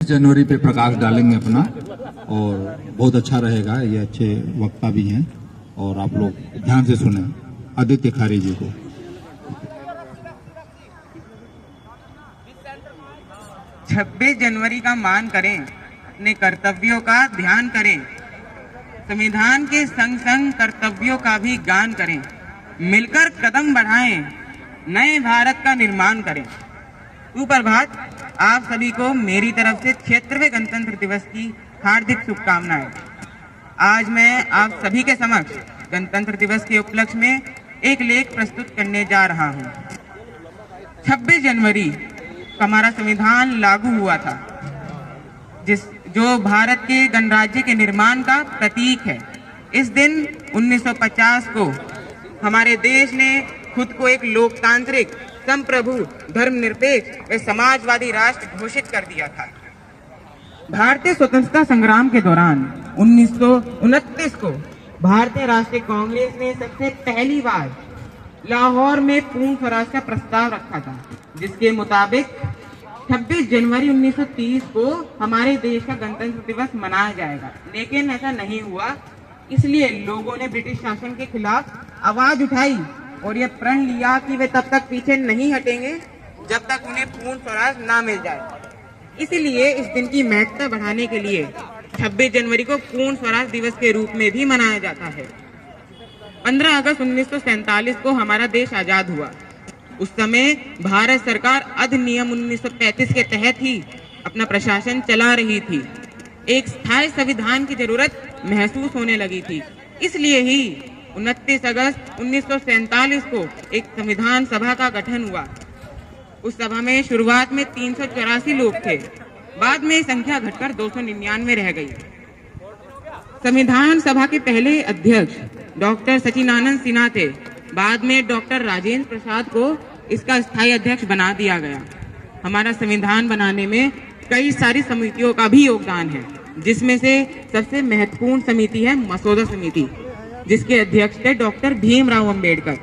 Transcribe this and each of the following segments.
जनवरी पे प्रकाश डालेंगे अपना, और बहुत अच्छा रहेगा। ये अच्छे वक्ता भी हैं, और आप लोग ध्यान से सुने आदित्य खारे जी को। छब्बीस जनवरी का मान करें, अपने कर्तव्यों का ध्यान करें, संविधान के संग संग कर्तव्यों का भी गान करें, मिलकर कदम बढ़ाएं, नए भारत का निर्माण करें। सुप्रभात। आप सभी को मेरी तरफ से 76वें गणतंत्र दिवस की हार्दिक शुभकामनाएं। आज मैं आप सभी के समक्ष गणतंत्र दिवस के उपलक्ष्य में एक लेख प्रस्तुत करने जा रहा हूं। 26 जनवरी हमारा संविधान लागू हुआ था, जो भारत के गणराज्य के निर्माण का प्रतीक है। इस दिन 1950 को हमारे देश ने खुद को एक लोकतांत्रिक, संप्रभु, धर्मनिरपेक्ष व समाजवादी राष्ट्र घोषित कर दिया था। भारतीय स्वतंत्रता संग्राम के दौरान 1929 को भारतीय राष्ट्रीय कांग्रेस ने सबसे पहली बार लाहौर में पूर्ण स्वराज का प्रस्ताव रखा था, जिसके मुताबिक 26 जनवरी 1930 को हमारे देश का गणतंत्र दिवस मनाया जाएगा। लेकिन ऐसा नहीं हुआ, इसलिए लोगों ने ब्रिटिश शासन के खिलाफ आवाज उठाई और यह प्रण लिया कि वे तब तक पीछे नहीं हटेंगे जब तक उन्हें पूर्ण स्वराज ना मिल जाए। इसीलिए इस दिन की महत्ता बढ़ाने के लिए 26 जनवरी को पूर्ण स्वराज दिवस के रूप में भी मनाया जाता है। 15 अगस्त 1947 को हमारा देश आजाद हुआ। उस समय भारत सरकार अधिनियम 1935 के तहत ही अपना प्रशासन चला रही थी। एक स्थायी संविधान की जरूरत महसूस होने लगी थी। इसलिए ही 29 अगस्त 1947 को एक संविधान सभा का गठन हुआ। उस सभा में शुरुआत में 384 लोग थे, बाद में संख्या घटकर 299 रह गई। संविधान सभा के पहले अध्यक्ष डॉक्टर सचिदानंद सिन्हा थे। बाद में डॉक्टर राजेंद्र प्रसाद को इसका स्थायी अध्यक्ष बना दिया गया। हमारा संविधान बनाने में कई सारी समितियों का भी योगदान है, जिसमें से सबसे महत्वपूर्ण समिति है मसौदा समिति, जिसके अध्यक्ष थे डॉक्टर भीमराव अंबेडकर।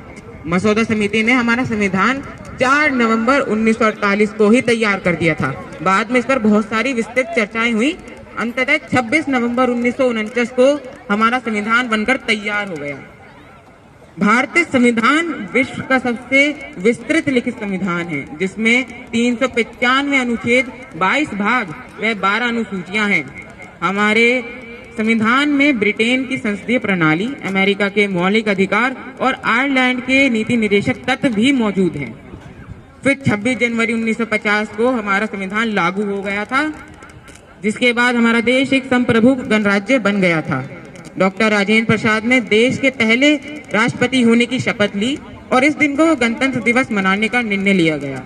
मसौदा समिति ने हमारा संविधान 4 नवंबर 1948 को ही तैयार कर दिया था। बाद में इस पर बहुत सारी विस्तृत चर्चाएं हुई। अंततः 26 नवंबर 1949 को हमारा संविधान बनकर तैयार हो गया। भारतीय संविधान विश्व का सबसे विस्तृत लिखित संविधान है, जिसमें 395 अनुच्छेद, 22 भाग व 12 अनुसूचियां हैं। हमारे संविधान में ब्रिटेन की संसदीय प्रणाली, अमेरिका के मौलिक अधिकार और आयरलैंड के नीति निर्देशक तत्व भी मौजूद हैं। फिर 26 जनवरी 1950 को हमारा संविधान लागू हो गया था, जिसके बाद हमारा देश एक संप्रभु गणराज्य बन गया था। डॉक्टर राजेंद्र प्रसाद ने देश के पहले राष्ट्रपति होने की शपथ ली और इस दिन को गणतंत्र दिवस मनाने का निर्णय लिया गया।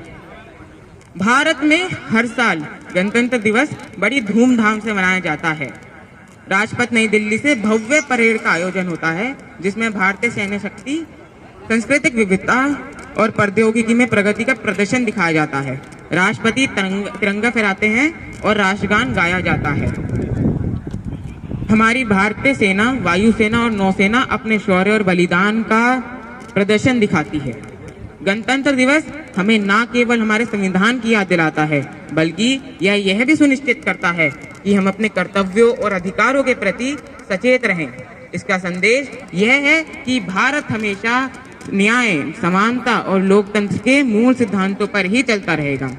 भारत में हर साल गणतंत्र दिवस बड़ी धूमधाम से मनाया जाता है। राजपथ नई दिल्ली से भव्य परेड का आयोजन होता है, जिसमें भारतीय सैन्य शक्ति, सांस्कृतिक विविधता और प्रौद्योगिकी में प्रगति का प्रदर्शन दिखाया जाता है। राष्ट्रपति तिरंगा फहराते हैं और राष्ट्रगान गाया जाता है। हमारी भारतीय सेना, वायुसेना और नौसेना अपने शौर्य और बलिदान का प्रदर्शन दिखाती है। गणतंत्र दिवस हमें न केवल हमारे संविधान की याद दिलाता है, बल्कि यह भी सुनिश्चित करता है कि हम अपने कर्तव्यों और अधिकारों के प्रति सचेत रहें। इसका संदेश यह है कि भारत हमेशा न्याय, समानता और लोकतंत्र के मूल सिद्धांतों पर ही चलता रहेगा।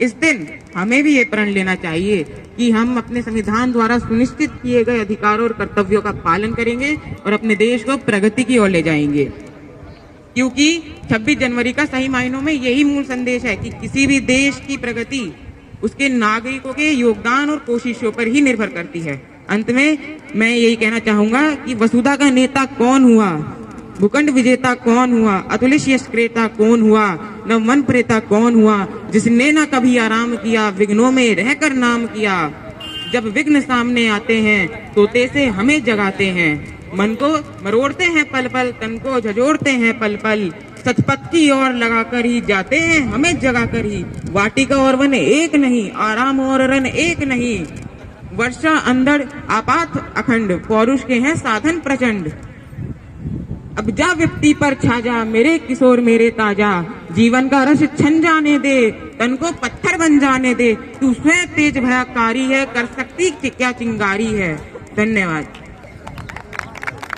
इस दिन हमें भी ये प्रण लेना चाहिए कि हम अपने संविधान द्वारा सुनिश्चित किए गए अधिकारों और कर्तव्यों का पालन करेंगे और अपने देश को प्रगति की ओर ले जाएंगे। क्योंकि 26 जनवरी का सही मायनों में यही मूल संदेश है कि किसी भी देश की प्रगति उसके नागरिकों के योगदान और कोशिशों पर ही निर्भर करती है। अंत में मैं यही कहना चाहूंगा कि वसुधा का नेता कौन हुआ, भूखंड विजेता कौन हुआ, अतुलित यश क्रेता कौन हुआ, न मन प्रेता कौन हुआ, जिसने न कभी आराम किया, विघ्नों में रहकर नाम किया। जब विघ्न सामने आते हैं तोते से हमें जगाते हैं, मन को मरोड़ते हैं पल पल, तन को झंझोड़ते हैं पल पल, सतपथ की ओर लगाकर ही जाते हैं हमें जगाकर ही। वाटिका और वन एक नहीं, आराम और रन एक नहीं, वर्षा अंधड़ आपात अखंड, पौरुष के हैं साधन प्रचंड। अब जा विपत्ति पर छा जा, मेरे किशोर मेरे ताजा, जीवन का रस छन जाने दे, तन को पत्थर बन जाने दे, तू स्वयं तेज भयाकारी है, कर सकती क्या चिंगारी है। धन्यवाद।